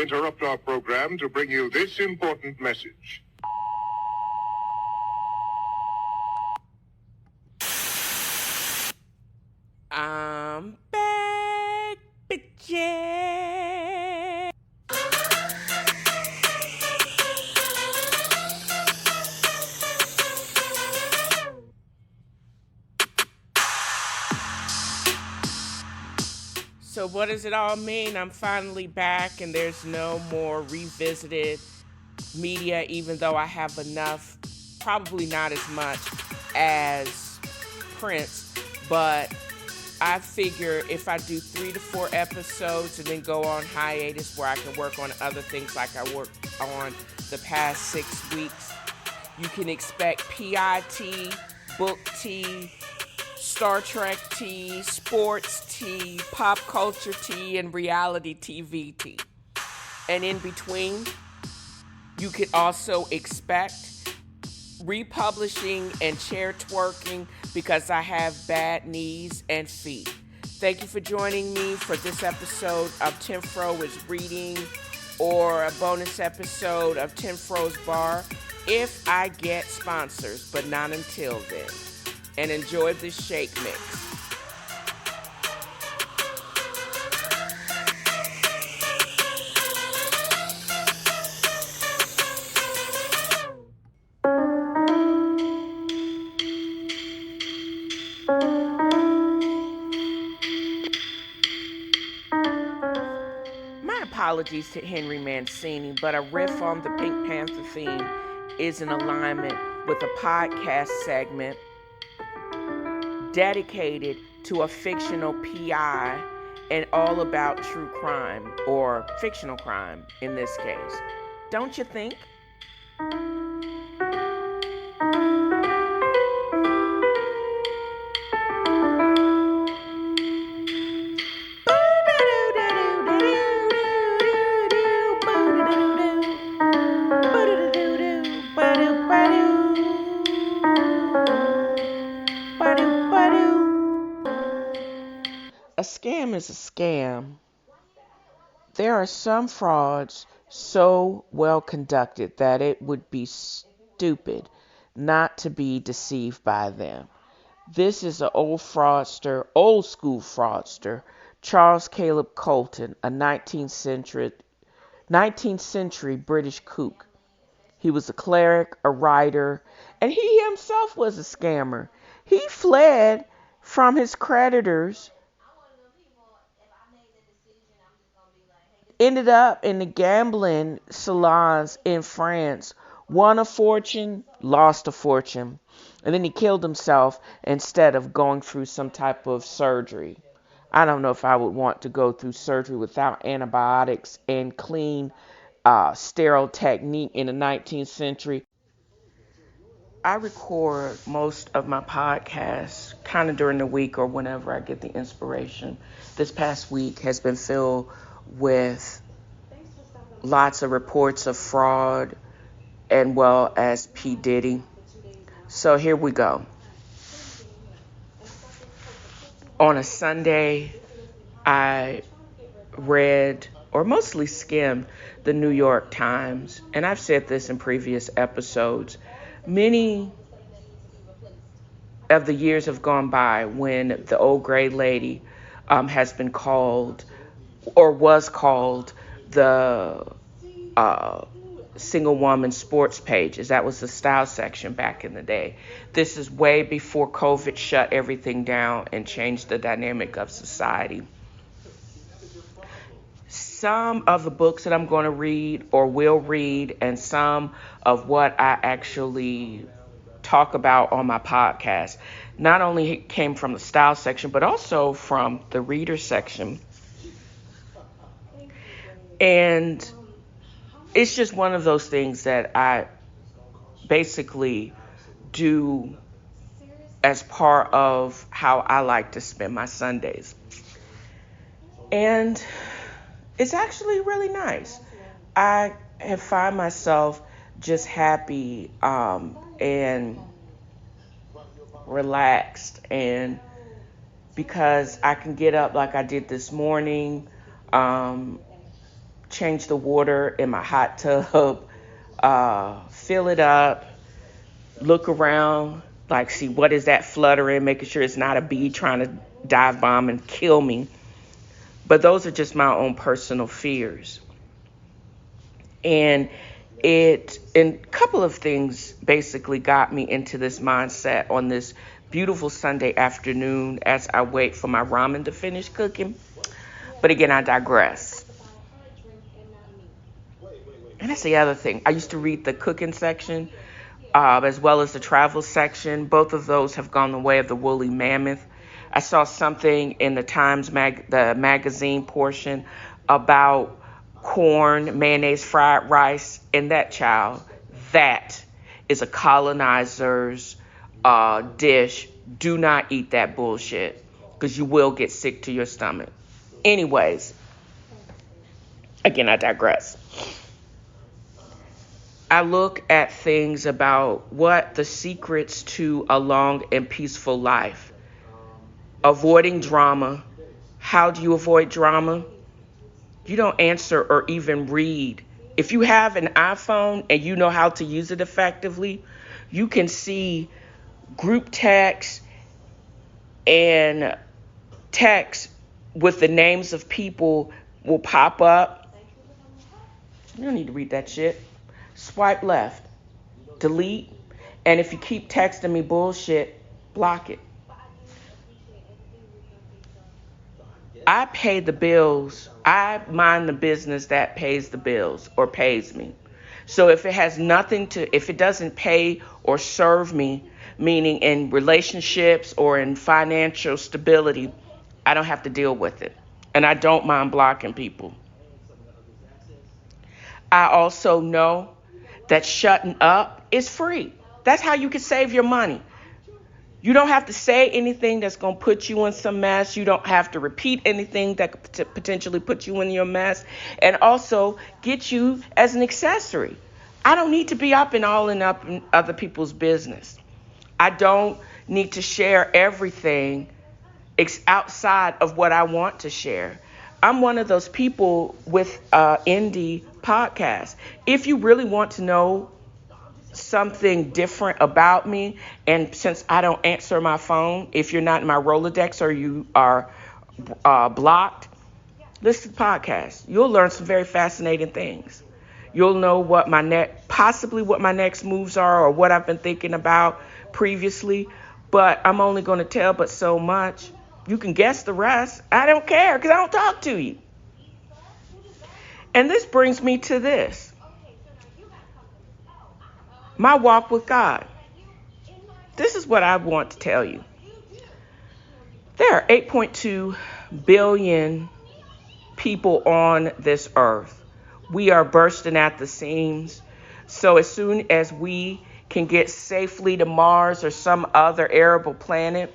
interrupt our program to bring you this important message. I'm back, bitches. So what does it all mean? I'm finally back and there's no more revisited media, even though I have enough, probably not as much as Prince, but I figure if I do 3 to 4 episodes and then go on hiatus where I can work on other things like I worked on the past 6 weeks, you can expect PIT, book tea, Star Trek tea, sports tea, pop culture tea, and reality TV tea. And in between, you could also expect republishing and chair twerking because I have bad knees and feet. Thank you for joining me for this episode of TNFro is Reading, or a bonus episode of TNFro's Bar if I get sponsors, but not until then. And enjoy this shake mix. My apologies to Henry Mancini, but a riff on the Pink Panther theme is in alignment with a podcast segment dedicated to a fictional PI and all about true crime, or fictional crime in this case. Don't you think? A scam is a scam. There are some frauds so well conducted that it would be stupid not to be deceived by them. This is an old school fraudster, Charles Caleb Colton, a 19th century British kook. He was a cleric, a writer, and he himself was a scammer. He fled from his creditors, ended up in the gambling salons in France, won a fortune, lost a fortune, and then he killed himself instead of going through some type of surgery. I don't know if I would want to go through surgery without antibiotics and clean, sterile technique in the 19th century. I record most of my podcasts kind of during the week or whenever I get the inspiration. This past week has been filled with lots of reports of fraud and well as P. Diddy. So here we go. On a Sunday, I read or mostly skimmed the New York Times, and I've said this in previous episodes. Many of the years have gone by when the old gray lady has been called or was called the single woman sports pages. That was the style section back in the day. This is way before COVID shut everything down and changed the dynamic of society. Some of the books that I'm going to read or will read, and some of what I actually talk about on my podcast, not only came from the style section, but also from the reader section. And it's just one of those things that I basically do as part of how I like to spend my Sundays. And it's actually really nice. I have find myself just happy and relaxed, and because I can get up like I did this morning, change the water in my hot tub, fill it up, look around, like see what is that fluttering, making sure it's not a bee trying to dive bomb and kill me. But those are just my own personal fears. And a couple of things basically got me into this mindset on this beautiful Sunday afternoon as I wait for my ramen to finish cooking. But again, I digress. And that's the other thing. I used to read the cooking section as well as the travel section. Both of those have gone the way of the woolly mammoth. I saw something in the Times the magazine portion about corn, mayonnaise, fried rice, and that is a colonizer's dish. Do not eat that bullshit because you will get sick to your stomach. Anyways, again, I digress. I look at things about what the secrets to a long and peaceful life. Avoiding drama. How do you avoid drama? You don't answer or even read. If you have an iPhone and you know how to use it effectively, you can see group text and text with the names of people will pop up. You don't need to read that shit. Swipe left, delete, and if you keep texting me bullshit, block it. I pay the bills. I mind the business that pays the bills or pays me. So if it doesn't pay or serve me, meaning in relationships or in financial stability, I don't have to deal with it. And I don't mind blocking people. I also know that shutting up is free. That's how you can save your money. You don't have to say anything that's going to put you in some mess. You don't have to repeat anything that could potentially put you in your mess and also get you as an accessory. I don't need to be up in other people's business. I don't need to share everything outside of what I want to share. I'm one of those people with indie podcasts. If you really want to know something different about me, and since I don't answer my phone, if you're not in my Rolodex or you are blocked, listen to the podcast. You'll learn some very fascinating things. You'll know what possibly what my next moves are or what I've been thinking about previously, but I'm only going to tell but so much. You can guess the rest. I don't care because I don't talk to you. And this brings me to this. My walk with God. This is what I want to tell you. There are 8.2 billion people on this earth. We are bursting at the seams. So as soon as we can get safely to Mars or some other arable planet,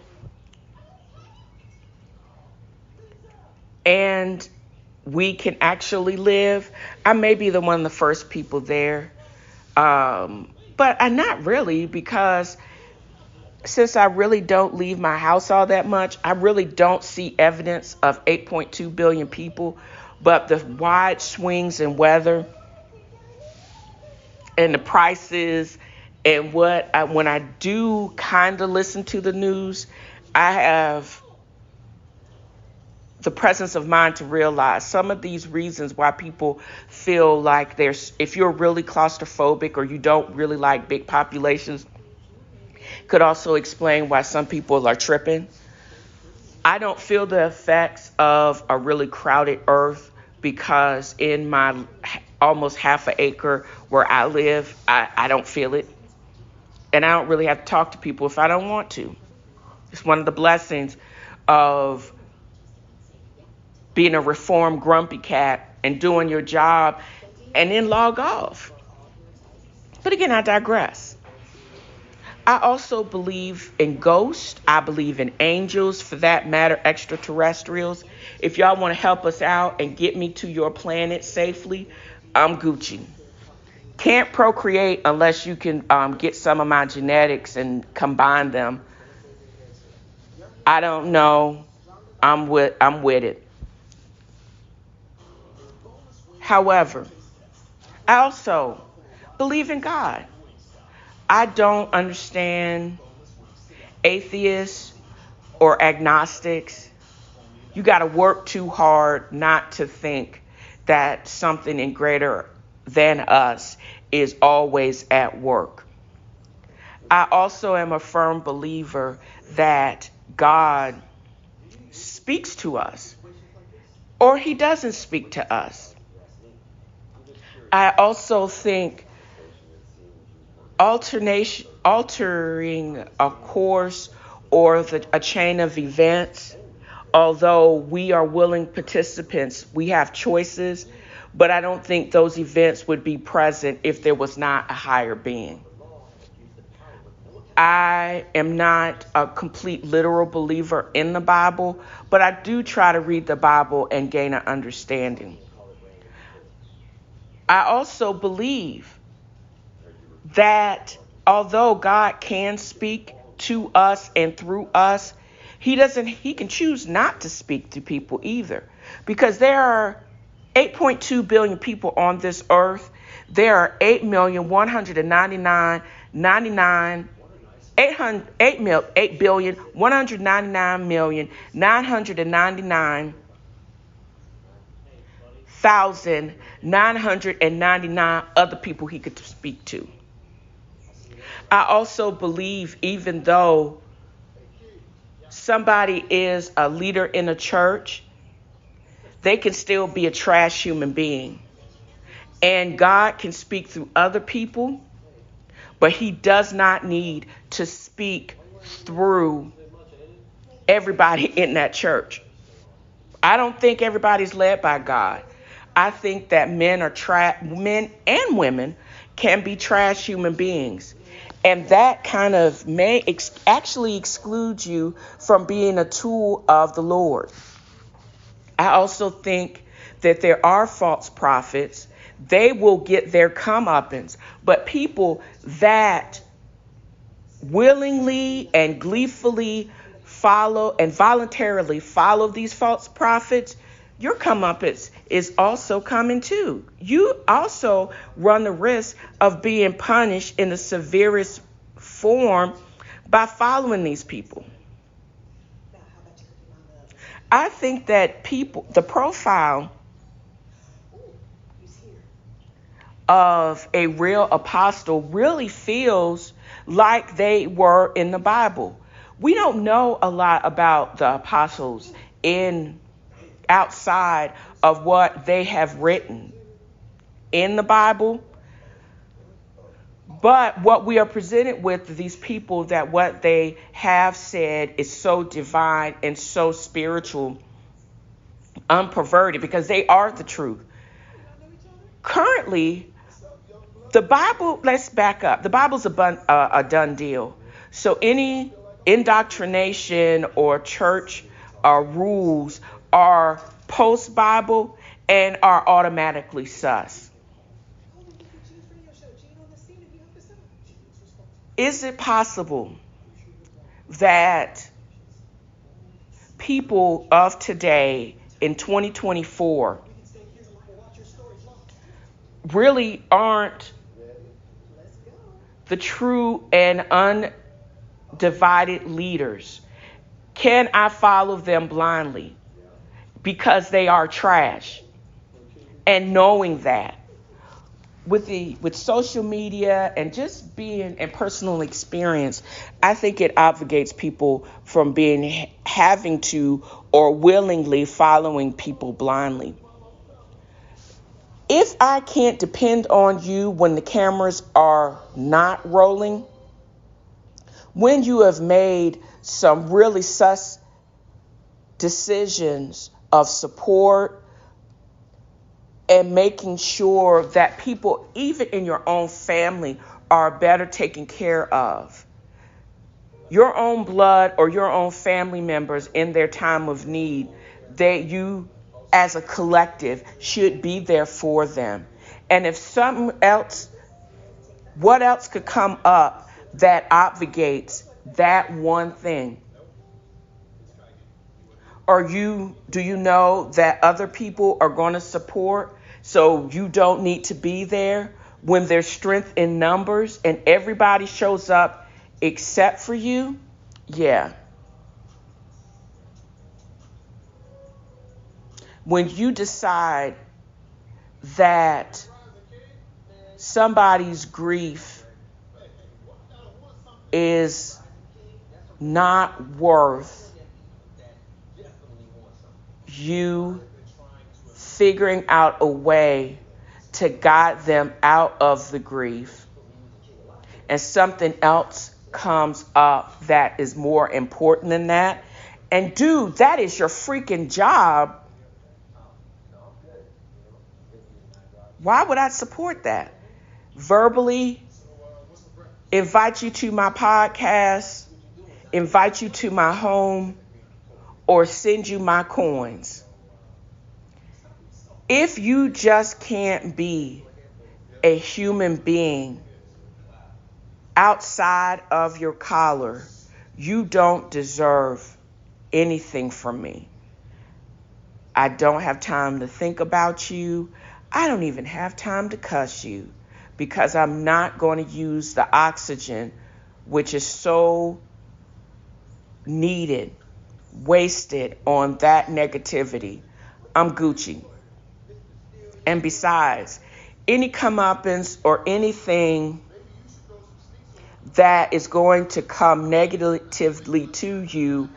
and we can actually live, I may be one of the first people there. But I'm not really, because since I really don't leave my house all that much, I really don't see evidence of 8.2 billion people. But the wide swings in weather and the prices and when I do kind of listen to the news, I have the presence of mind to realize some of these reasons why people feel like if you're really claustrophobic or you don't really like big populations, could also explain why some people are tripping. I don't feel the effects of a really crowded earth because in my almost half an acre where I live, I don't feel it. And I don't really have to talk to people if I don't want to. It's one of the blessings of being a reformed grumpy cat and doing your job and then log off. But again, I digress. I also believe in ghosts. I believe in angels, for that matter, extraterrestrials. If y'all want to help us out and get me to your planet safely, I'm Gucci. Can't procreate unless you can get some of my genetics and combine them. I don't know. I'm with it. However, I also believe in God. I don't understand atheists or agnostics. You got to work too hard not to think that something in greater than us is always at work. I also am a firm believer that God speaks to us or he doesn't speak to us. I also think altering a course or a chain of events, although we are willing participants, we have choices, but I don't think those events would be present if there was not a higher being. I am not a complete literal believer in the Bible, but I do try to read the Bible and gain an understanding. I also believe that although God can speak to us and through us, he can choose not to speak to people either. Because there are 8.2 billion people on this earth. There are 8,199,999,999 other people he could speak to. I also believe even though somebody is a leader in a church, they can still be a trash human being. And God can speak through other people, but he does not need to speak through everybody in that church. I don't think everybody's led by God. I think that men and women can be trash human beings. And that kind of may actually exclude you from being a tool of the Lord. I also think that there are false prophets. They will get their comeuppance. But people that willingly and gleefully follow and voluntarily follow these false prophets, your comeuppance is also coming too. You also run the risk of being punished in the severest form by following these people. I think that the profile of a real apostle really feels like they were in the Bible. We don't know a lot about the apostles outside of what they have written in the Bible. But what we are presented with, these people, that what they have said is so divine and so spiritual, unperverted, because they are the truth. Currently, the Bible, let's back up. The Bible's a done deal. So any indoctrination or church rules are post-Bible and are automatically sus. Is it possible that people of today in 2024 really aren't the true and undivided leaders? Can I follow them blindly because they are trash? And knowing that with social media and just being in personal experience, I think it obligates people from having to or willingly following people blindly. If I can't depend on you when the cameras are not rolling, when you have made some really sus decisions of support and making sure that people, even in your own family, are better taken care of. Your own blood or your own family members in their time of need, you as a collective should be there for them. And if something else, what else could come up that obfuscates that one thing? Do you know that other people are going to support So you don't need to be there when there's strength in numbers and everybody shows up except for you. Yeah. When you decide that somebody's grief is not worth you figuring out a way to guide them out of the grief, and something else comes up that is more important than that, and dude, that is your freaking job. Why would I support that? Verbally invite you to my podcast, invite you to my home, or send you my coins. If you just can't be a human being outside of your collar, you don't deserve anything from me. I don't have time to think about you. I don't even have time to cuss you, because I'm not going to use the oxygen, which is so needed, wasted on that negativity. I'm Gucci. And besides, any comeuppance or anything that is going to come negatively to you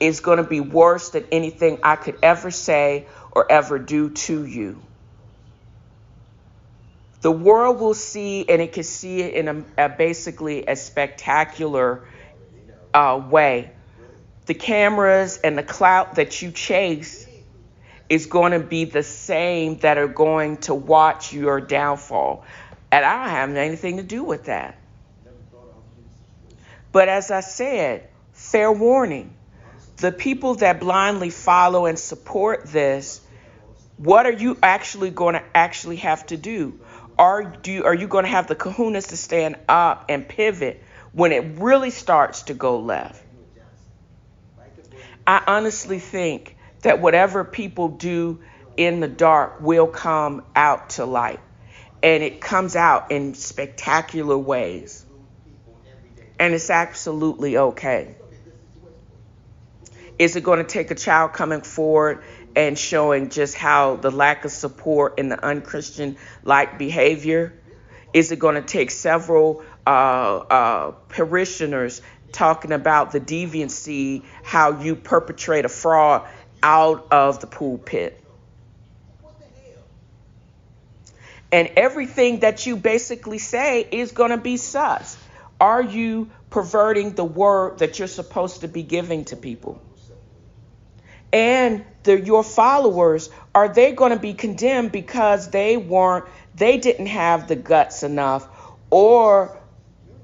is going to be worse than anything I could ever say or ever do to you. The world will see, and it can see it in basically a spectacular way. The cameras and the clout that you chase is going to be the same that are going to watch your downfall. And I don't have anything to do with that. But as I said, fair warning, the people that blindly follow and support this, what are you actually going to have to do? Are you going to have the kahunas to stand up and pivot when it really starts to go left? I honestly think that whatever people do in the dark will come out to light. And it comes out in spectacular ways. And it's absolutely okay. Is it going to take a child coming forward and showing just how the lack of support and the unchristian-like behavior? Is it going to take several parishioners talking about the deviancy, how you perpetrate a fraud out of the pulpit? And everything that you basically say is going to be sus. Are you perverting the word that you're supposed to be giving to people? And your followers, are they going to be condemned because they didn't have the guts enough or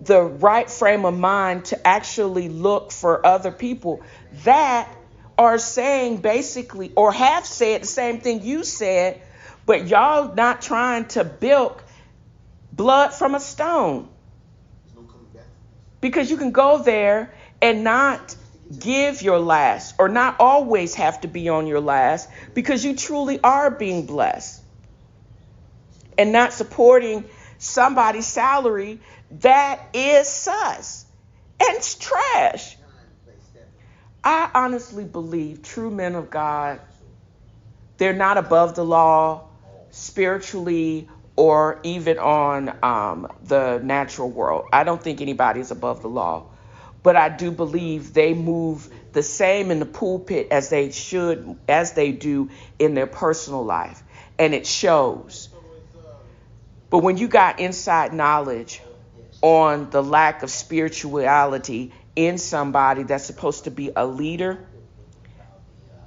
the right frame of mind to actually look for other people that are saying basically, or have said the same thing you said, but y'all not trying to bilk blood from a stone? Because you can go there and not give your last, or not always have to be on your last, because you truly are being blessed, and not supporting somebody's salary that is sus and it's trash. I honestly believe true men of God, they're not above the law spiritually or even on the natural world. I don't think anybody is above the law. But I do believe they move the same in the pulpit as they do in their personal life. And it shows. But when you got inside knowledge on the lack of spirituality in somebody that's supposed to be a leader,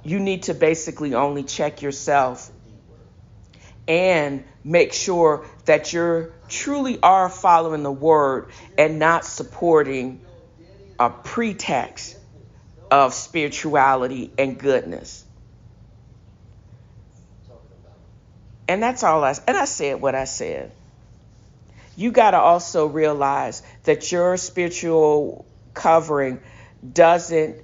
you need to basically only check yourself and make sure that you truly are following the word and not supporting a pretext of spirituality and goodness. And that's all I said what I said. You got to also realize that your spiritual covering doesn't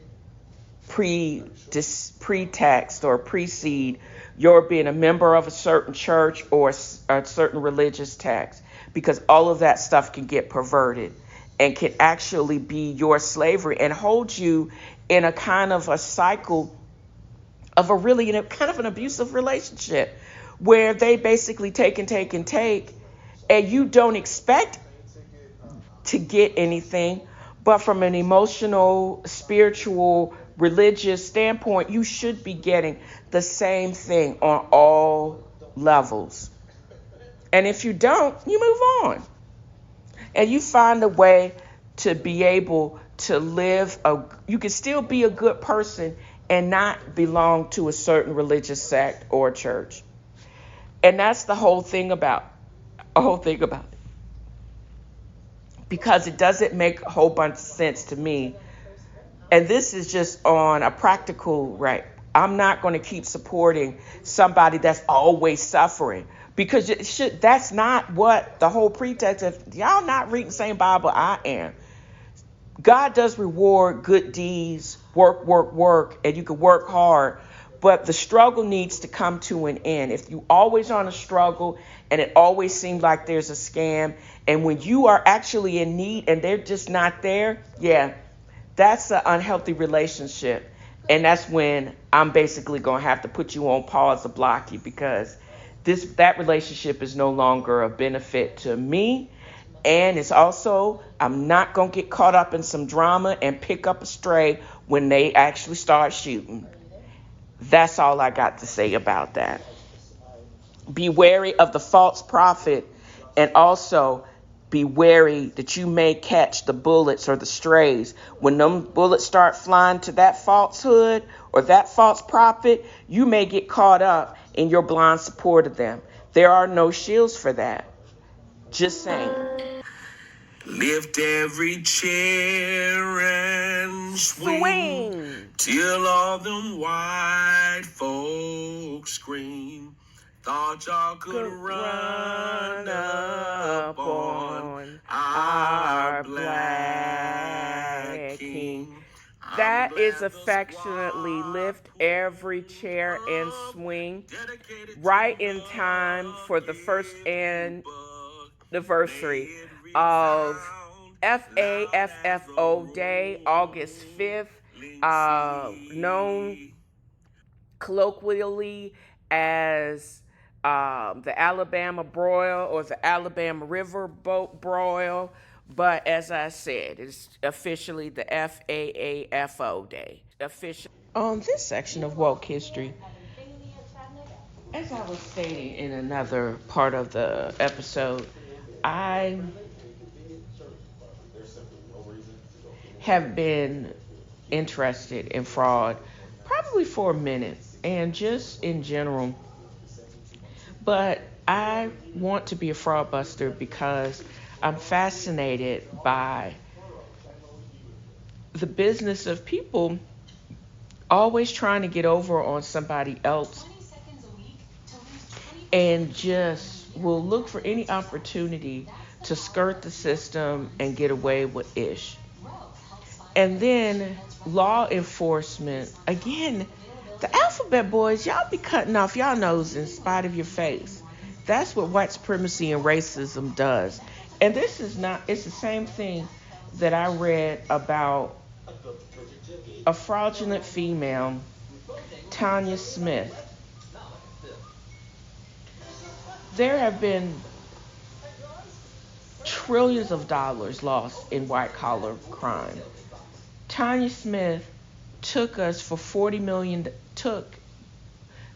pretext or precede your being a member of a certain church or a certain religious text, because all of that stuff can get perverted and can actually be your slavery and hold you in a kind of a cycle of a really kind of an abusive relationship where they basically take and take and take, and you don't expect to get anything, but from an emotional, spiritual, religious standpoint, you should be getting the same thing on all levels. And if you don't, you move on. And you find a way to be able to live you can still be a good person and not belong to a certain religious sect or church. And that's the whole thing about it. Because it doesn't make a whole bunch of sense to me. And this is just on a practical, right? I'm not going to keep supporting somebody that's always suffering, because that's not what the whole pretext of. Y'all not reading the same Bible I am. God does reward good deeds, work, and you can work hard, but the struggle needs to come to an end. If you always on a struggle and it always seems like there's a scam, and when you are actually in need and they're just not there, yeah, that's an unhealthy relationship. And that's when I'm basically going to have to put you on pause or block you, because that relationship is no longer a benefit to me. And it's also, I'm not going to get caught up in some drama and pick up a stray when they actually start shooting. That's all I got to say about that. Be wary of the false prophet, and also be wary that you may catch the bullets or the strays. When them bullets start flying to that falsehood or that false prophet, you may get caught up in your blind support of them. There are no shields for that. Just saying. Lift every chair and swing till all them white folks scream. Thought y'all could run up on our black king. That is affectionately lift every chair and swing, right in time for the first anniversary of FAFFO Day, August 5th, known colloquially as the Alabama Broil or the Alabama Riverboat Broil. But as I said, it's officially the FAAFO Day. On this section of woke history, as I was stating in another part of the episode, I have been interested in fraud probably for a minute, and just in general. But I want to be a fraud buster because I'm fascinated by the business of people always trying to get over on somebody else, and just will look for any opportunity to skirt the system and get away with ish. And then law enforcement, again, the alphabet boys, y'all be cutting off y'all nose in spite of your face. That's what white supremacy and racism does. And this is not, it's the same thing that I read about a fraudulent female, Tasha Smith. There have been trillions of dollars lost in white collar crime. Tasha Smith took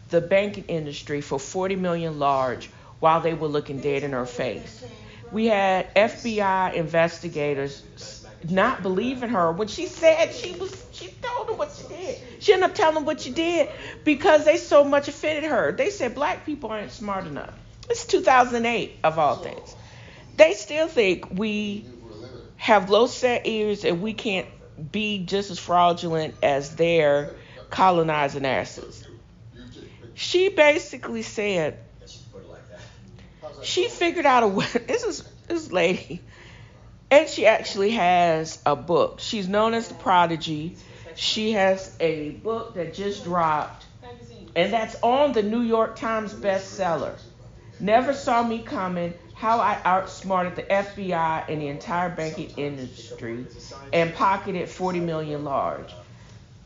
the banking industry for 40 million large while they were looking dead in her face. We had FBI investigators not believing her when she said she told them what she did. She ended up telling them what she did because they so much offended her. They said black people aren't smart enough. It's 2008 of all things. They still think we have low set ears and we can't be just as fraudulent as their colonizing asses. She basically said she figured out a way. This lady, and she actually has a book. She's known as the Prodigy. She has a book that just dropped And that's on the New York Times bestseller. Never saw me coming. How I outsmarted the FBI and the entire banking industry and pocketed 40 million large.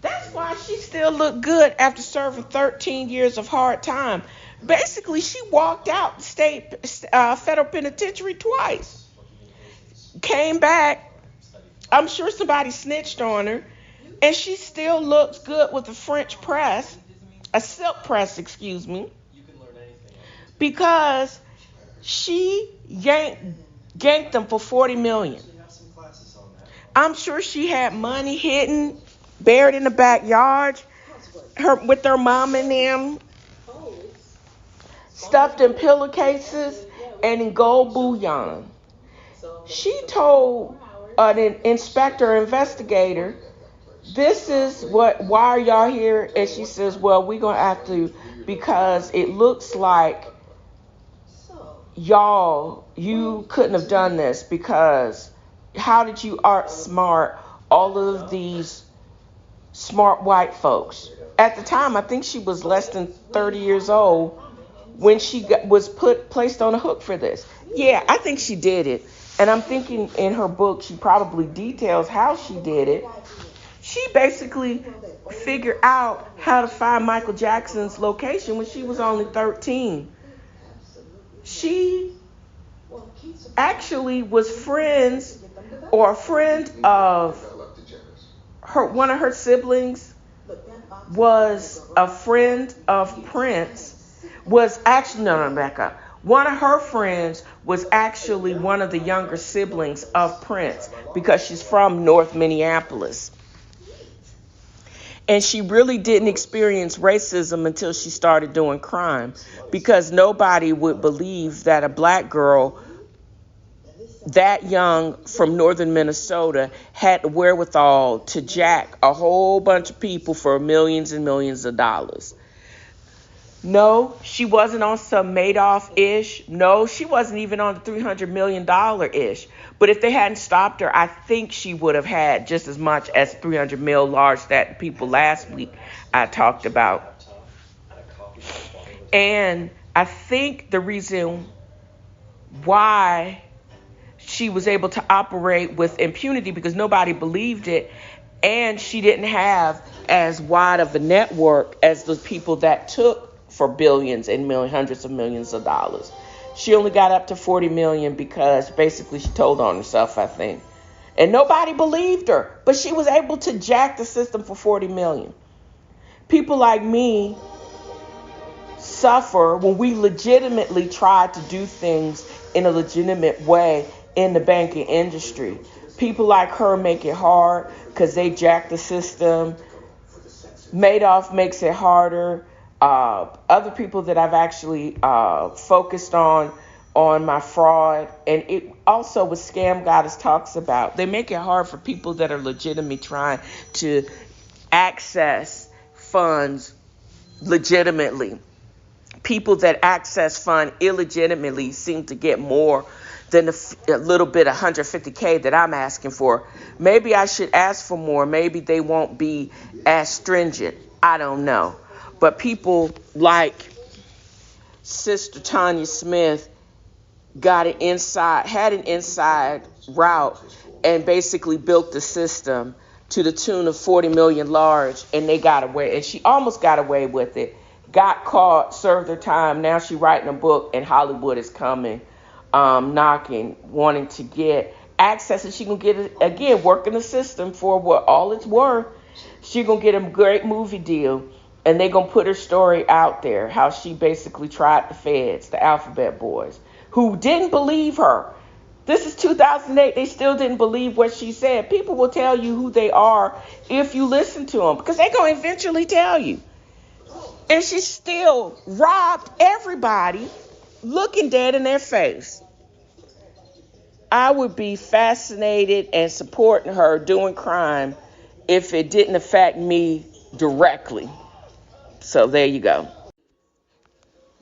That's why she still looked good after serving 13 years of hard time. Basically, she walked out the federal penitentiary twice. Came back. I'm sure somebody snitched on her. And she still looks good with a French press, a silk press, excuse me, because she yanked them for 40 million. I'm sure she had money hidden, buried in the backyard, with her mom and them, stuffed in pillowcases and in gold bullion. She told an inspector, investigator, this is why are y'all here? And she says, well, we're going to have to, because it looks like you couldn't have done this, because how did you outsmart all of these smart white folks? At the time, I think she was less than 30 years old when she was placed on a hook for this. Yeah, I think she did it. And I'm thinking in her book, she probably details how she did it. She basically figured out how to find Michael Jackson's location when she was only 13. She actually was friends or a friend of one of her siblings was a friend of Prince, was actually, no, back up. One of her friends was actually one of the younger siblings of Prince because she's from North Minneapolis. And she really didn't experience racism until she started doing crime, because nobody would believe that a black girl that young from northern Minnesota had the wherewithal to jack a whole bunch of people for millions and millions of dollars. No, she wasn't on some Madoff-ish. No, she wasn't even on the $300 million-ish. But if they hadn't stopped her, I think she would have had just as much as 300 mil large that people last week I talked about. And I think the reason why she was able to operate with impunity, because nobody believed it, and she didn't have as wide of a network as the people that took for billions and hundreds of millions of dollars. She only got up to 40 million because basically she told on herself, I think. And nobody believed her, but she was able to jack the system for 40 million. People like me suffer when we legitimately try to do things in a legitimate way in the banking industry. People like her make it hard because they jack the system. Madoff makes it harder. Other people that I've actually focused on my fraud, and it also what Scam Goddess talks about, they make it hard for people that are legitimately trying to access funds legitimately. People that access fund illegitimately seem to get more than a little bit, 150K that I'm asking for. Maybe I should ask for more. Maybe they won't be as stringent. I don't know. But people like Sister Tasha Smith had an inside route and basically built the system to the tune of 40 million large, and they got away. And she almost got away with it. Got caught, served her time. Now she's writing a book, and Hollywood is coming, knocking, wanting to get access, and she gonna get it again, working the system for what all it's worth. She gonna get a great movie deal. And they going to put her story out there, how she basically tried the feds, the alphabet boys, who didn't believe her. This is 2008. They still didn't believe what she said. People will tell you who they are if you listen to them, because they're going to eventually tell you. And she still robbed everybody looking dead in their face. I would be fascinated and supporting her doing crime if it didn't affect me directly. So there you go.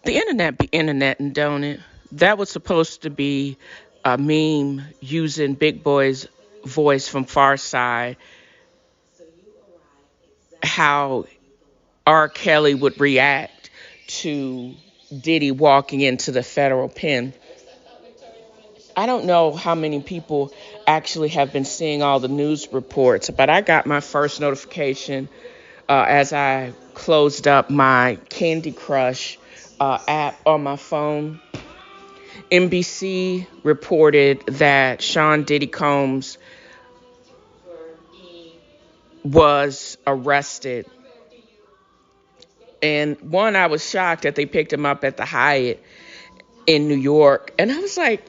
The internet be interneting, don't it? That was supposed to be a meme using Big Boy's voice from Far Side. How R. Kelly would react to Diddy walking into the federal pen. I don't know how many people actually have been seeing all the news reports, but I got my first notification as I closed up my Candy Crush app on my phone. NBC reported that Sean Diddy Combs was arrested. And one, I was shocked that they picked him up at the Hyatt in New York. And I was like,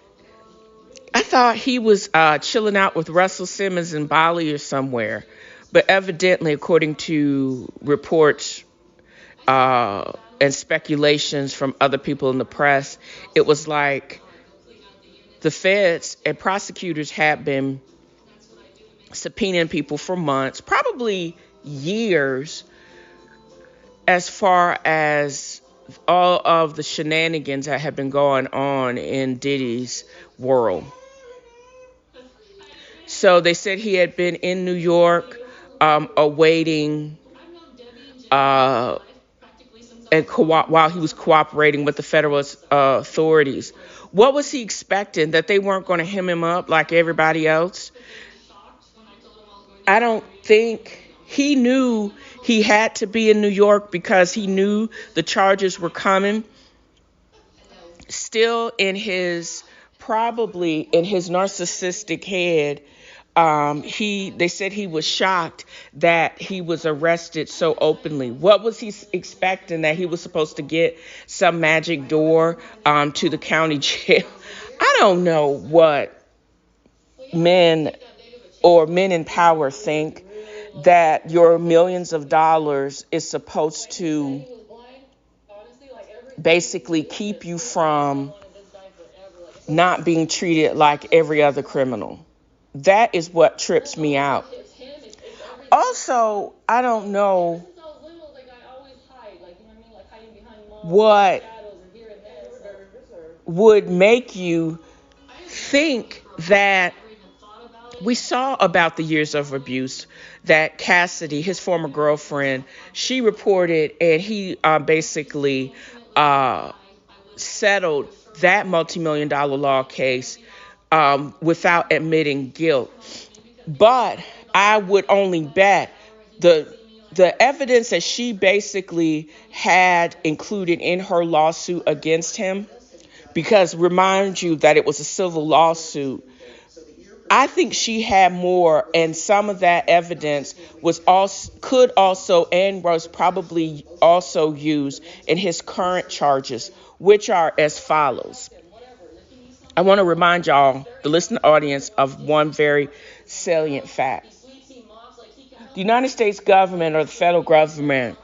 I thought he was chilling out with Russell Simmons in Bali or somewhere. But evidently, according to reports and speculations from other people in the press, it was like the feds and prosecutors had been subpoenaing people for months, probably years, as far as all of the shenanigans that have been going on in Diddy's world. So they said he had been in New York awaiting and while he was cooperating with the federal authorities. What was he expecting? That they weren't going to hem him up like everybody else? I don't think he knew he had to be in New York because he knew the charges were coming. Still probably in his narcissistic head, they said he was shocked that he was arrested so openly. What was he expecting? That he was supposed to get some magic door to the county jail? I don't know what men in power think, that your millions of dollars is supposed to basically keep you from not being treated like every other criminal. That is what trips me out. Also, I don't know what would make you think that we saw about the years of abuse that Cassie, his former girlfriend, she reported, and he basically settled that multi-million-dollar law case without admitting guilt. But I would only bet the evidence that she basically had included in her lawsuit against him, because remind you that it was a civil lawsuit, I think she had more, and some of that evidence was probably also used in his current charges, which are as follows. I want to remind y'all, the listening audience, of one very salient fact. The United States government, or the federal government,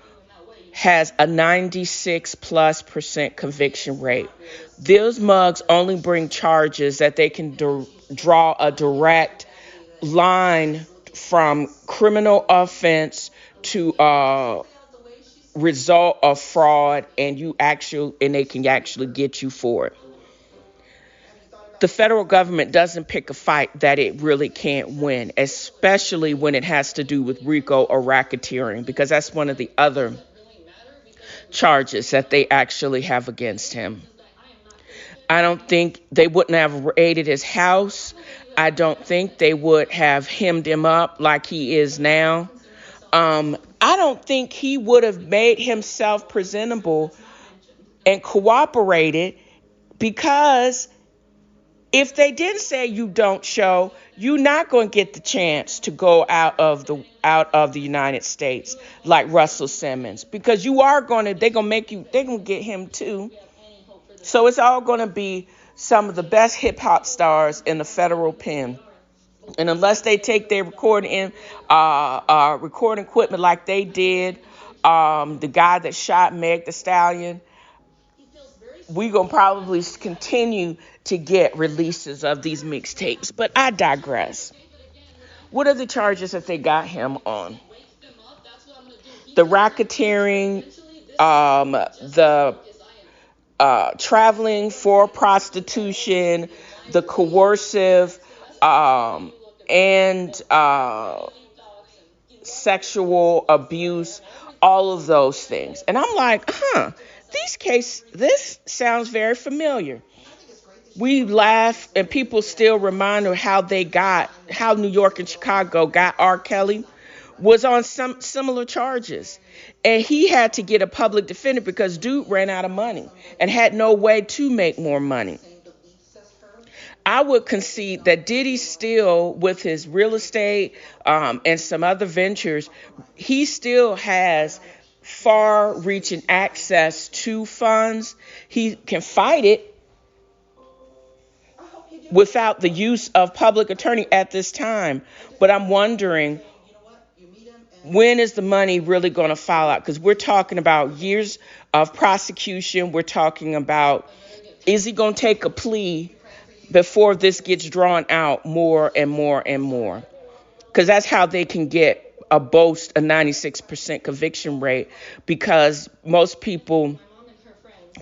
has a 96+% conviction rate. Those mugs only bring charges that they can draw a direct line from criminal offense to result of fraud, and they can actually get you for it. The federal government doesn't pick a fight that it really can't win, especially when it has to do with RICO or racketeering, because that's one of the other charges that they actually have against him. I don't think they wouldn't have raided his house. I don't think they would have hemmed him up like he is now. I don't think he would have made himself presentable and cooperated, because if they didn't say you don't show, you're not going to get the chance to go out of the United States like Russell Simmons, because they're going to get him too. So it's all going to be some of the best hip hop stars in the federal pen. And unless they take their recording equipment like they did, the guy that shot Meg Thee Stallion, we're going to probably continue to get releases of these mixtapes. But I digress. What are the charges that they got him on? The racketeering, the traveling for prostitution, the coercive and sexual abuse all of those things. And I'm like, this sounds very familiar. We laugh, and people still remind of how New York and Chicago got R. Kelly was on some similar charges. And he had to get a public defender because dude ran out of money and had no way to make more money. I would concede that Diddy still, with his real estate and some other ventures, he still has far-reaching access to funds. He can fight it without the use of public attorney at this time. But I'm wondering, when is the money really going to file out? Because we're talking about years of prosecution. We're talking about, is he going to take a plea before this gets drawn out more and more and more? Because that's how they can boast a 96% conviction rate, because most people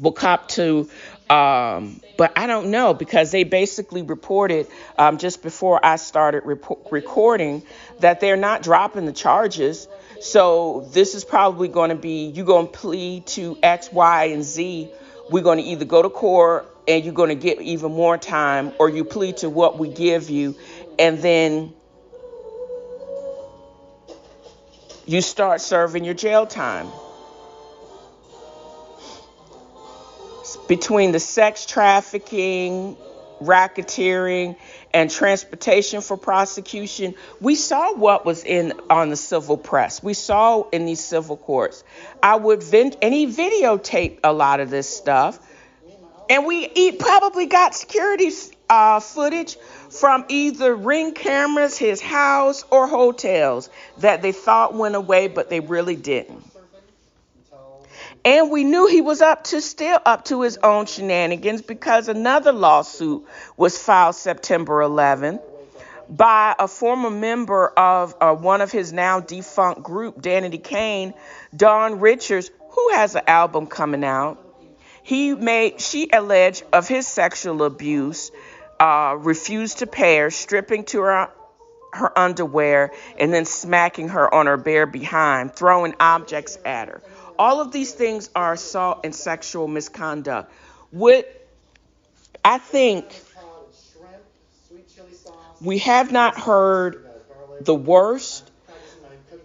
will cop to, but I don't know, because they basically reported just before I started recording that they're not dropping the charges. So this is probably going to be, you're going to plead to X, Y, and Z. We're going to either go to court and you're going to get even more time, or you plead to what we give you, and then you start serving your jail time. Between the sex trafficking, racketeering, and transportation for prosecution, we saw what was on the civil press. We saw in these civil courts. And he videotaped a lot of this stuff. And he probably got security footage from either Ring cameras, his house, or hotels that they thought went away, but they really didn't. And we knew he was still up to his own shenanigans, because another lawsuit was filed September 11th by a former member of one of his now defunct group, Danity Kane, Dawn Richards, who has an album coming out. She alleged of his sexual abuse, refused to pay her, stripping to her underwear, and then smacking her on her bare behind, throwing objects at her. All of these things are assault and sexual misconduct. I think we have not heard the worst.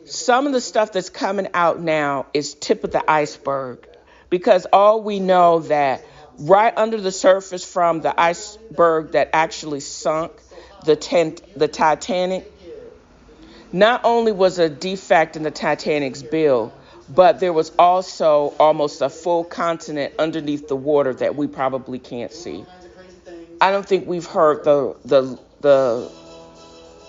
Some of the stuff that's coming out now is tip of the iceberg, because all we know that right under the surface from the iceberg that actually sunk the Titanic, not only was a defect in the Titanic's bill, but there was also almost a full continent underneath the water that we probably can't see. I don't think we've heard the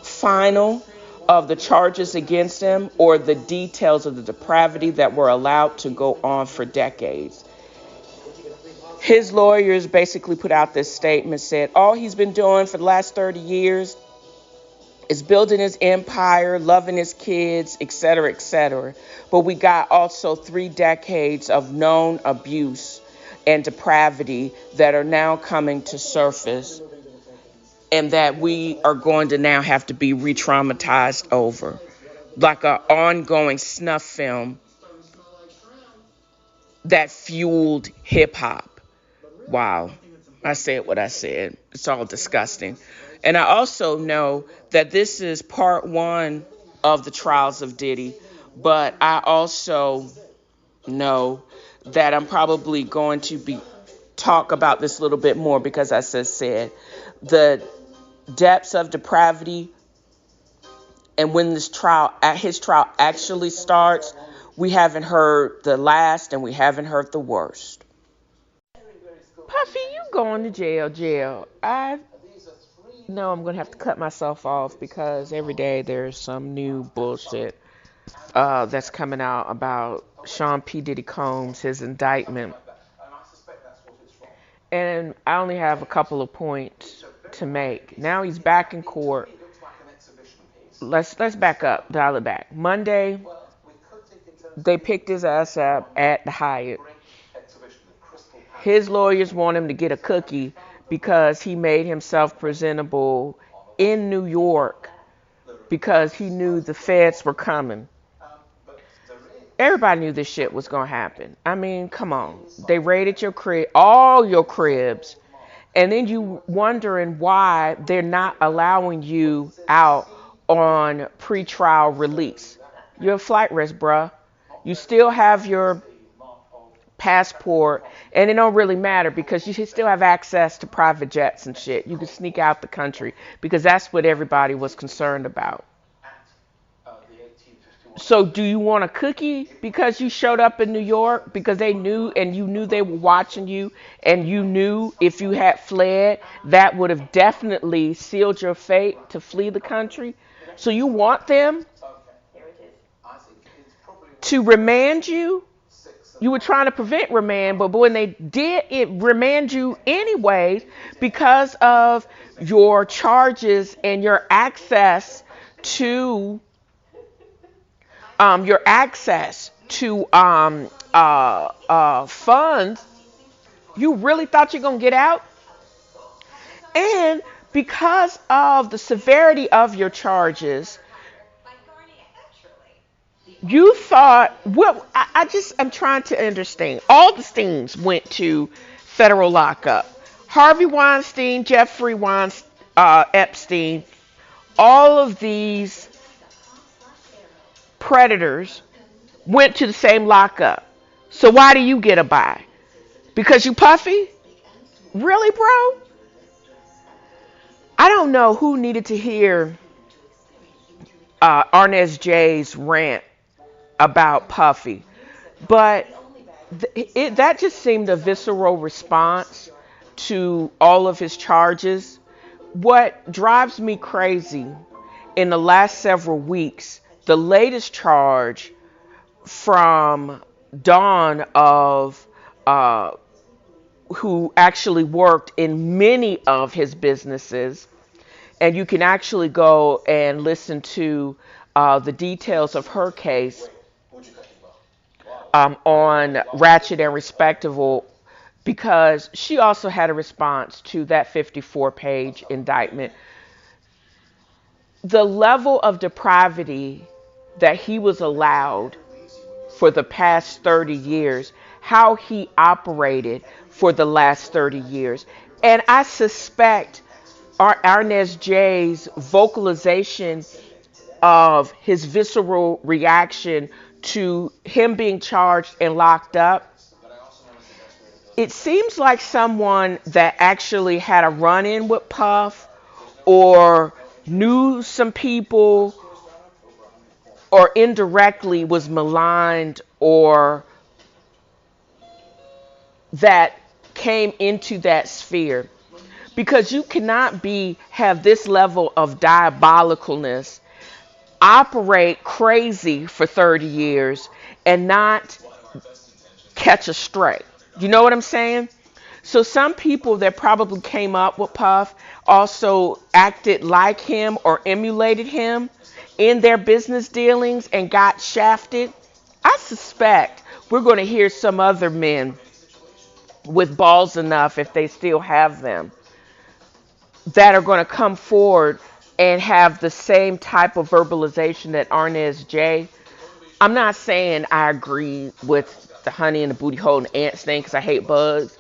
final of the charges against him, or the details of the depravity that were allowed to go on for decades. His lawyers basically put out this statement, said all he's been doing for the last 30 years is building his empire, loving his kids, etc., etc. But we got also 3 decades of known abuse and depravity that are now coming to surface, and that we are going to now have to be re-traumatized over, like an ongoing snuff film that fueled hip-hop. Wow. I said what I said. It's all disgusting. And I also know that this is part 1 of the trials of Diddy, but I also know that I'm probably going to talk about this a little bit more, because as I said, the depths of depravity, and when his trial actually starts, we haven't heard the last, and we haven't heard the worst. Puffy, you going to jail. I know I'm going to have to cut myself off, because every day there's some new bullshit that's coming out about Sean P. Diddy Combs, his indictment. And I only have a couple of points to make. Now he's back in court. Let's back up, dial it back. Monday, they picked his ass up at the Hyatt. His lawyers want him to get a cookie because he made himself presentable in New York, because he knew the feds were coming. Everybody knew this shit was gonna happen. I mean, come on. They raided your crib, all your cribs, and then you wondering why they're not allowing you out on pretrial release. You're a flight risk, bruh. You still have your passport, and it don't really matter because you still have access to private jets and shit. You can sneak out the country because that's what everybody was concerned about. So do you want a cookie because you showed up in New York because they knew and you knew they were watching you and you knew if you had fled that would have definitely sealed your fate to flee the country? So you want them to remand you? You were trying to prevent remand, but when they did it remand you anyways because of your charges and your access to funds. You really thought you're gonna get out? And because of the severity of your charges, you thought, well, I'm trying to understand. All the Steens went to federal lockup. Harvey Weinstein, Jeffrey Weinstein, Epstein, all of these predators went to the same lockup. So why do you get a buy? Because you puffy? Really, bro? I don't know who needed to hear Arnez J's rant about Puffy, but that just seemed a visceral response to all of his charges. What drives me crazy in the last several weeks, the latest charge from Dawn of who actually worked in many of his businesses, and you can actually go and listen to the details of her case on Ratchet and Respectable, because she also had a response to that 54-page indictment. The level of depravity that he was allowed for the past 30 years, how he operated for the last 30 years. And I suspect Arnez J's vocalization of his visceral reaction to him being charged and locked up, it seems like someone that actually had a run-in with Puff or knew some people or indirectly was maligned or that came into that sphere. Because you cannot have this level of diabolicalness, operate crazy for 30 years and not catch a stray. You know what I'm saying? So some people that probably came up with Puff also acted like him or emulated him in their business dealings and got shafted. I suspect we're going to hear some other men with balls enough, if they still have them, that are going to come forward and have the same type of verbalization that Arnez J. I'm not saying I agree with the honey and the booty hole and the ants thing because I hate bugs,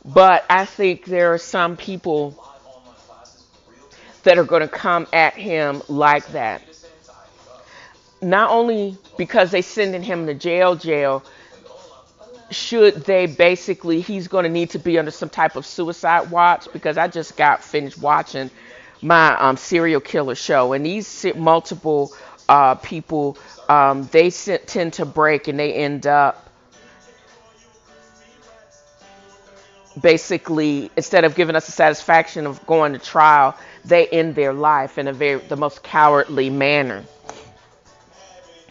but I think there are some people that are going to come at him like that. Not only because they sending him to jail, should they basically, he's going to need to be under some type of suicide watch, because I just got finished watching my serial killer show, and these multiple people, they tend to break and they end up basically, instead of giving us the satisfaction of going to trial, they end their life in the most cowardly manner.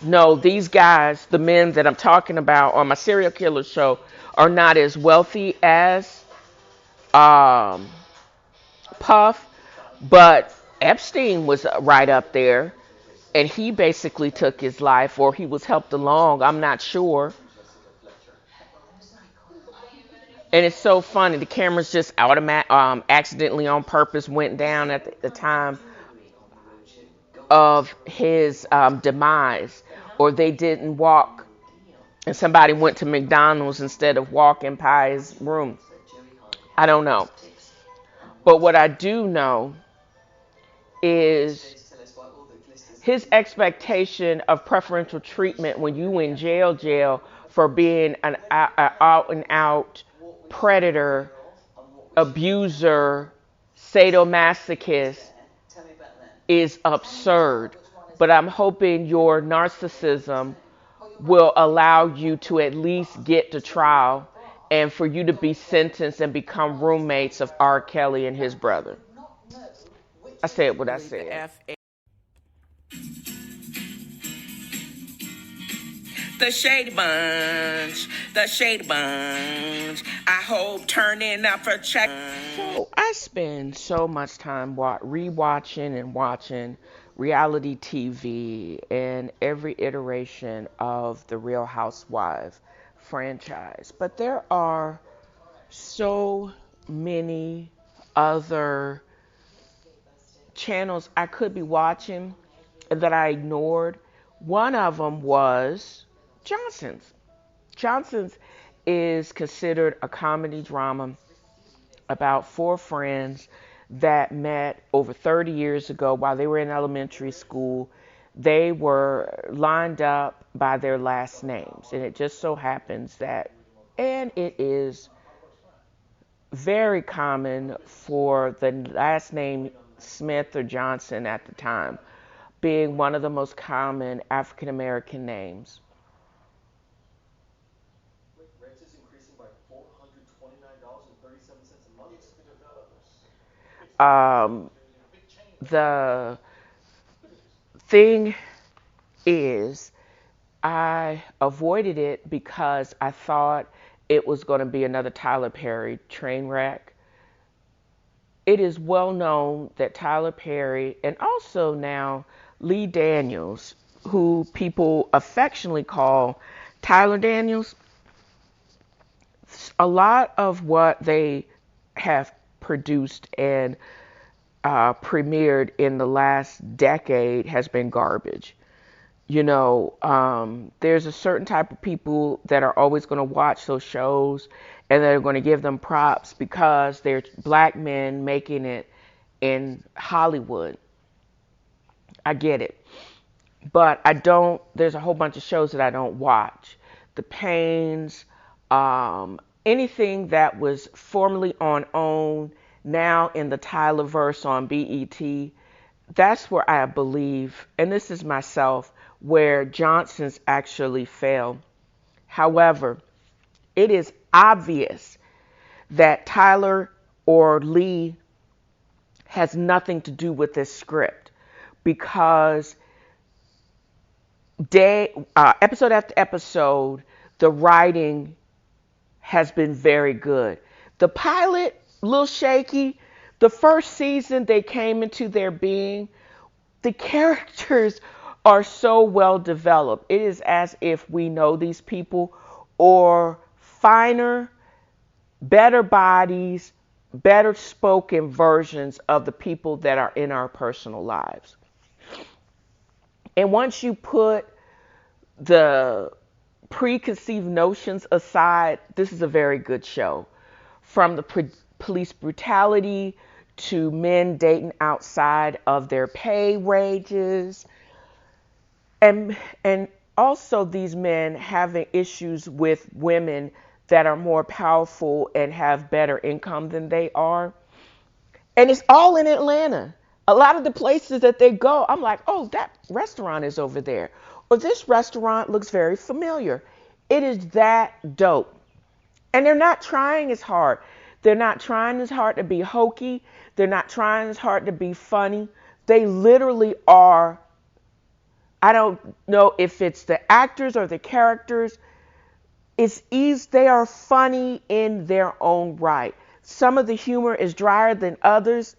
No, these guys, the men that I'm talking about on my serial killer show, are not as wealthy as Puff, but Epstein was right up there, and he basically took his life, or he was helped along, I'm not sure. And it's so funny, the cameras just accidentally on purpose went down at the time of his demise, or they didn't walk and somebody went to McDonald's instead of walking by his room. I don't know. But what I do know is his expectation of preferential treatment when you in jail for being an out and out predator, abuser, sadomasochist is absurd. But I'm hoping your narcissism will allow you to at least get to trial and for you to be sentenced and become roommates of R. Kelly and his brother. I said what I said. The Shady Bunch, the Shady Bunch. I hope turning up for check. So I spend so much time rewatching and watching reality TV and every iteration of the Real Housewives franchise. But there are so many other channels I could be watching that I ignored. One of them was Johnson's. Johnson's is considered a comedy drama about four friends that met over 30 years ago while they were in elementary school. They were lined up by their last names, and it just so happens that, and it is very common for the last name Smith or Johnson at the time being one of the most common African American names. Rent is increasing by $429.37 a month. The thing is, I avoided it because I thought it was going to be another Tyler Perry train wreck. It is well known that Tyler Perry and also now Lee Daniels, who people affectionately call Tyler Daniels, a lot of what they have produced and premiered in the last decade has been garbage. You know, there's a certain type of people that are always going to watch those shows and they're going to give them props because they're black men making it in Hollywood. I get it. But there's a whole bunch of shows that I don't watch. The Pains, anything that was formerly on OWN, now in the Tylerverse on BET, that's where I believe, and this is myself, where Johnson's actually fail. However, it is obvious that Tyler or Lee has nothing to do with this script because episode after episode, the writing has been very good. The pilot, a little shaky. The first season they came into their being, the characters are so well developed. It is as if we know these people, or finer, better bodies, better spoken versions of the people that are in our personal lives. And once you put the preconceived notions aside, this is a very good show. From the police brutality to men dating outside of their pay ranges, and also these men having issues with women that are more powerful and have better income than they are. And it's all in Atlanta. A lot of the places that they go, I'm like, oh, that restaurant is over there. Or this restaurant looks very familiar. It is that dope. And they're not trying as hard. They're not trying as hard to be hokey. They're not trying as hard to be funny. They literally are. I don't know if it's the actors or the characters. They are funny in their own right. Some of the humor is drier than others,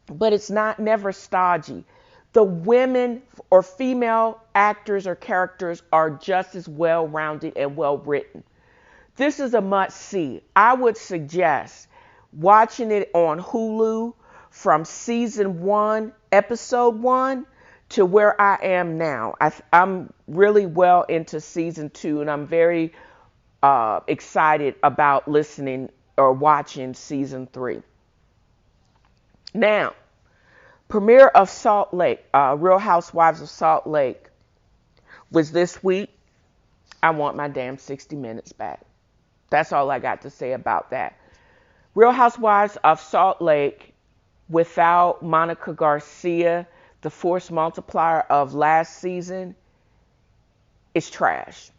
but it's never stodgy. The women or female actors or characters are just as well-rounded and well-written. This is a must-see. I would suggest watching it on Hulu from season 1, episode 1, to where I am now. I'm really well into season 2, and I'm very excited about listening or watching season 3. Now, premiere of Salt Lake, Real Housewives of Salt Lake, was this week. I want my damn 60 minutes back. That's all I got to say about that. Real Housewives of Salt Lake, without Monica Garcia, the force multiplier of last season, is trash.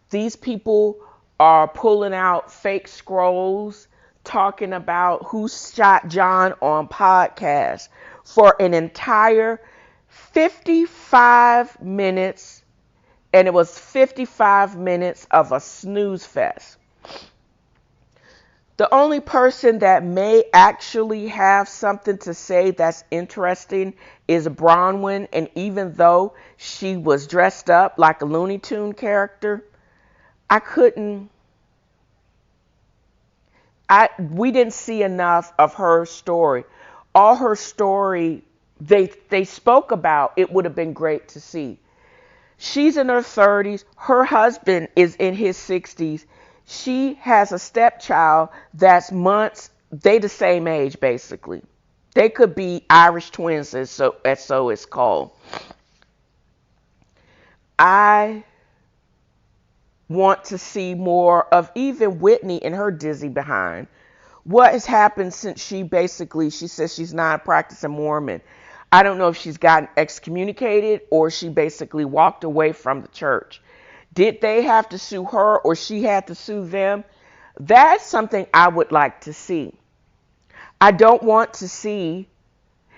These people are pulling out fake scrolls, talking about who shot John on podcasts for an entire 55 minutes, and it was 55 minutes of a snooze fest. The only person that may actually have something to say that's interesting is Bronwyn, and even though she was dressed up like a Looney Tune character, we didn't see enough of her story. All her story they spoke about, it would have been great to see. She's in her 30s. Her husband is in his 60s. She has a stepchild that's months, they the same age basically. They could be Irish twins, as so it's called. I want to see more of even Whitney and her dizzy behind. What has happened since she says she's not a practicing Mormon. I don't know if she's gotten excommunicated or she basically walked away from the church. Did they have to sue her or she had to sue them? That's something I would like to see. I don't want to see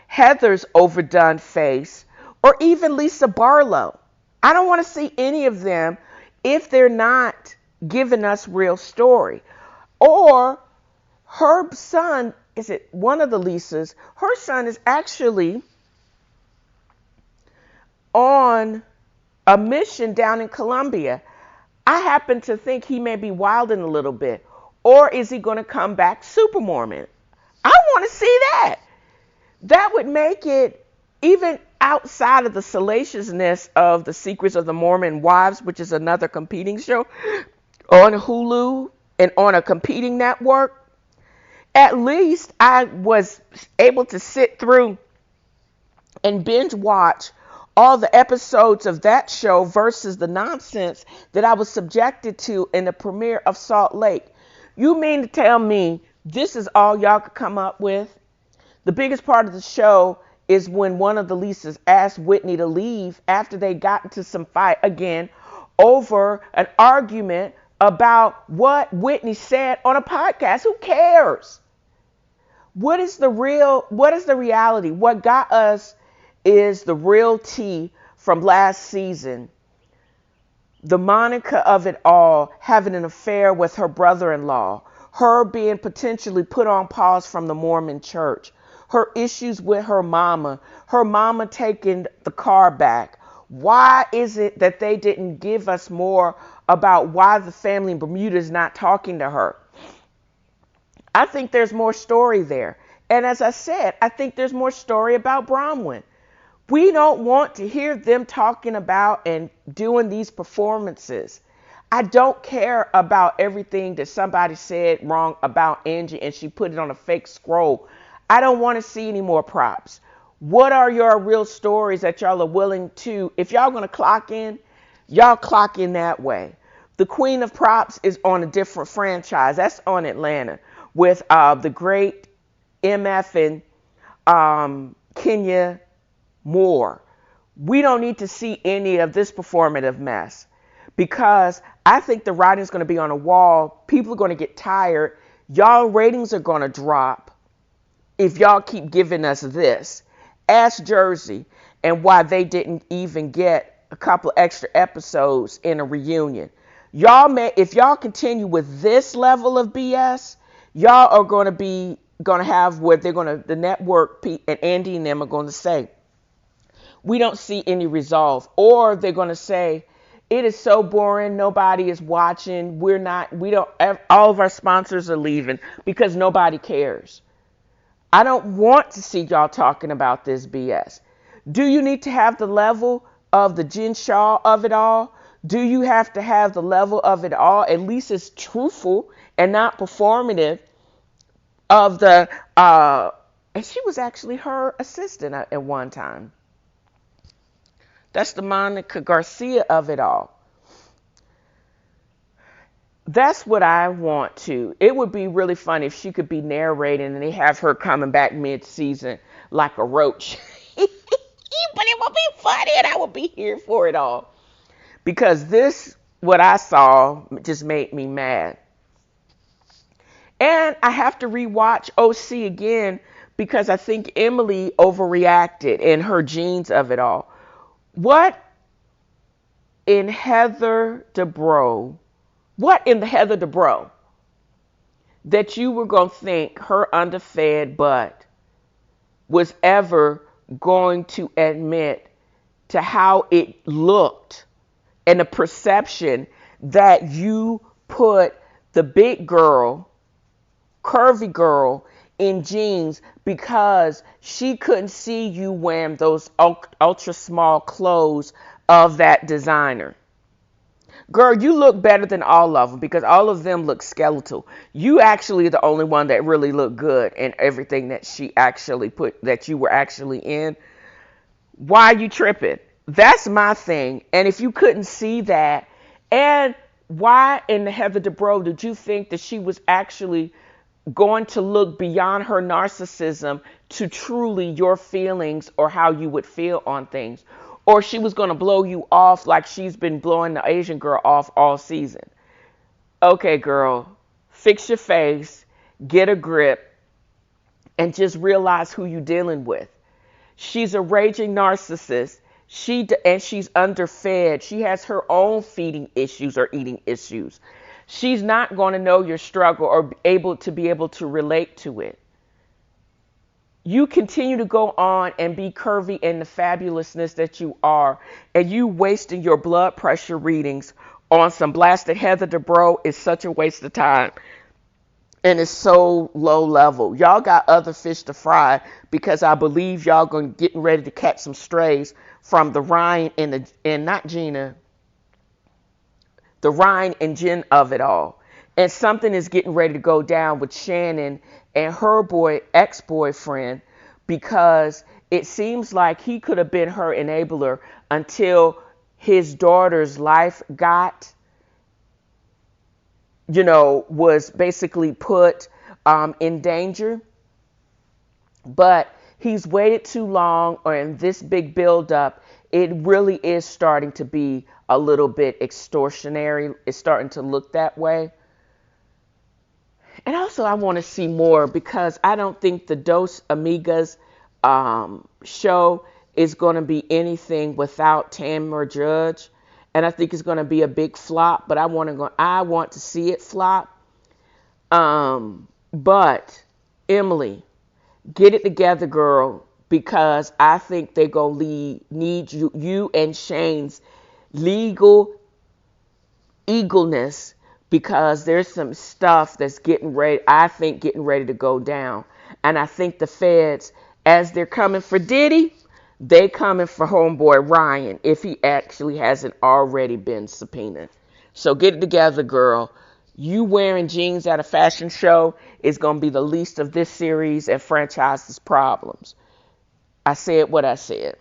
Heather's overdone face or even Lisa Barlow. I don't want to see any of them if they're not giving us real story. Or her son, is it one of the Lisas? Her son is actually on a mission down in Colombia. I happen to think he may be wilding a little bit. Or is he going to come back super Mormon? I want to see that. That would make it, even outside of the salaciousness of The Secrets of the Mormon Wives, which is another competing show on Hulu and on a competing network, at least I was able to sit through and binge watch all the episodes of that show versus the nonsense that I was subjected to in the premiere of Salt Lake. You mean to tell me this is all y'all could come up with? The biggest part of the show is when one of the Lisas asked Whitney to leave after they got into some fight again over an argument about what Whitney said on a podcast. Who cares? What is the reality? What got us is the real tea from last season. The Monica of it all, having an affair with her brother-in-law, her being potentially put on pause from the Mormon church, her issues with her mama taking the car back. Why is it that they didn't give us more about why the family in Bermuda is not talking to her? I think there's more story there. And as I said, I think there's more story about Bronwyn. We don't want to hear them talking about and doing these performances. I don't care about everything that somebody said wrong about Angie and she put it on a fake scroll. I don't want to see any more props. What are your real stories that y'all are willing to, if y'all going to clock in, y'all clock in that way. The Queen of Props is on a different franchise. That's on Atlanta with the great MF and Kenya Moore. We don't need to see any of this performative mess because I think the writing's going to be on a wall. People are going to get tired. Y'all ratings are going to drop if y'all keep giving us this. Ask Jersey and why they didn't even get a couple extra episodes in a reunion. If y'all continue with this level of BS, y'all are going to have where the network and Andy and them are going to say, we don't see any resolve, or they're going to say, it is so boring. Nobody is watching. All of our sponsors are leaving because nobody cares. I don't want to see y'all talking about this BS. Do you need to have the level of the Jen Shaw of it all? Do you have to have the level of it all? At least it's truthful and not performative of the, and she was actually her assistant at one time. That's the Monica Garcia of it all. That's what I want to. It would be really fun if she could be narrating and they have her coming back mid-season like a roach. But it would be funny and I would be here for it all. Because this, what I saw, just made me mad. And I have to rewatch OC again because I think Emily overreacted in her genes of it all. What in Heather Dubrow, what in the Heather Dubrow that you were going to think her underfed butt was ever going to admit to how it looked and the perception that you put the big girl, curvy girl in jeans because she couldn't see you wearing those ultra small clothes of that designer. Girl, you look better than all of them because all of them look skeletal. You actually are the only one that really looked good in everything that she actually put, that you were actually in. Why are you tripping? That's my thing. And if you couldn't see that, and why in the Heather Dubrow did you think that she was actually going to look beyond her narcissism to truly your feelings or how you would feel on things? Or she was going to blow you off like she's been blowing the Asian girl off all season. Okay, girl, fix your face, get a grip, and just realize who you're dealing with. She's a raging narcissist. She's underfed. She has her own feeding issues or eating issues. She's not going to know your struggle or be able to relate to it. You continue to go on and be curvy in the fabulousness that you are, and you wasting your blood pressure readings on some blasted Heather Dubrow is such a waste of time. And it's so low level. Y'all got other fish to fry because I believe y'all getting ready to catch some strays from the Ryan and not Gina, the Ryan and Jen of it all. And something is getting ready to go down with Shannon and her ex-boyfriend, because it seems like he could have been her enabler until his daughter's life was basically put in danger. But he's waited too long, or in this big buildup, it really is starting to be a little bit extortionary. It's starting to look that way. And also I want to see more because I don't think the Dos Amigas show is going to be anything without Tamra Judge. And I think it's going to be a big flop, but I want to see it flop. But Emily, get it together, girl, because I think they're going to need you and Shane's legal eagleness, because there's some stuff that's getting ready to go down. And I think the feds, as they're coming for Diddy, they coming for homeboy Ryan if he actually hasn't already been subpoenaed. So get it together, girl. You wearing jeans at a fashion show is going to be the least of this series and franchise's problems. I said what I said.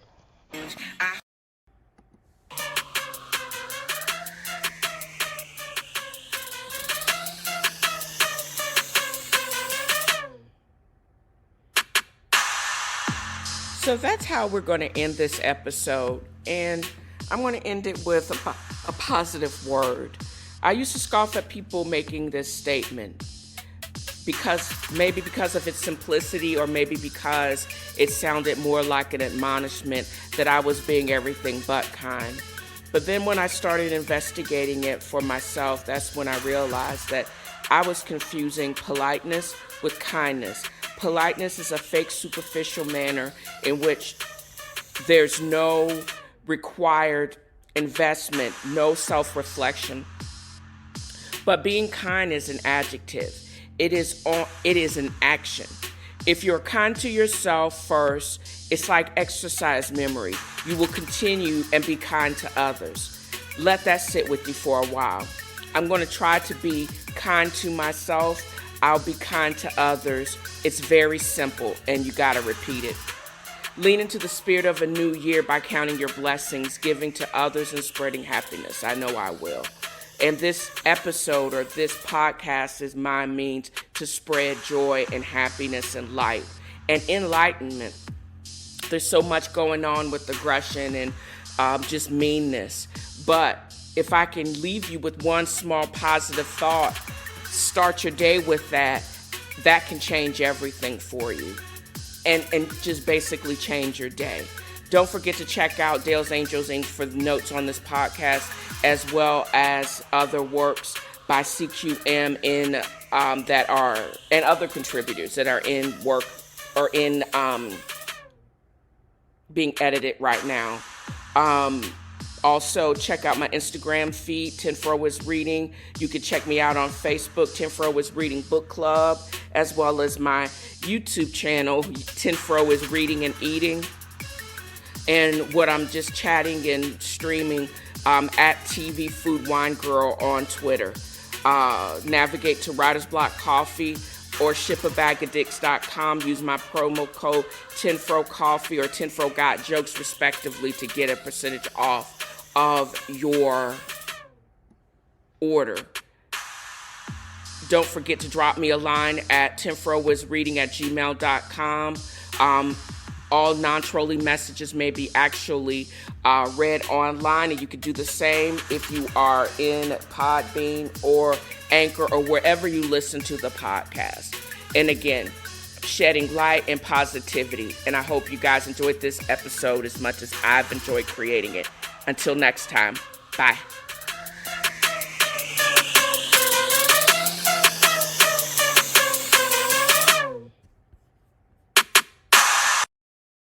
So that's how we're going to end this episode. And I'm going to end it with a positive word. I used to scoff at people making this statement because of its simplicity, or maybe because it sounded more like an admonishment that I was being everything but kind. But then when I started investigating it for myself, that's when I realized that I was confusing politeness with kindness. Politeness is a fake, superficial manner in which there's no required investment, no self-reflection. But being kind is an adjective. It is an action. If you're kind to yourself first, it's like exercise memory. You will continue and be kind to others. Let that sit with you for a while. I'm going to try to be kind to myself. I'll be kind to others. It's very simple, and you got to repeat it. Lean into the spirit of a new year by counting your blessings, giving to others, and spreading happiness. I know I will. And this episode or this podcast is my means to spread joy and happiness and light and enlightenment. There's so much going on with aggression and just meanness. But if I can leave you with one small positive thought, start your day with that, that can change everything for you. And just basically change your day. Don't forget to check out Dale's Angels Inc. for the notes on this podcast, as well as other works by CQM that are, and other contributors that are in work or in being edited right now. Also, check out my Instagram feed, TNFro is Reading. You can check me out on Facebook, TNFro is Reading Book Club, as well as my YouTube channel, TNFro is Reading and Eating. And what I'm just chatting and streaming at TV Food Wine Girl on Twitter. Navigate to Writer's Block Coffee or shipabagadicks.com. Use my promo code TNFro Coffee or TNFro Got Jokes respectively to get a percentage off of your order. Don't forget to drop me a line at TNFroisreading@gmail.com. All non-trolling messages may be actually read online, and you can do the same if you are in Podbean or Anchor or wherever you listen to the podcast. And again, shedding light and positivity. And I hope you guys enjoyed this episode as much as I've enjoyed creating it. Until next time, bye.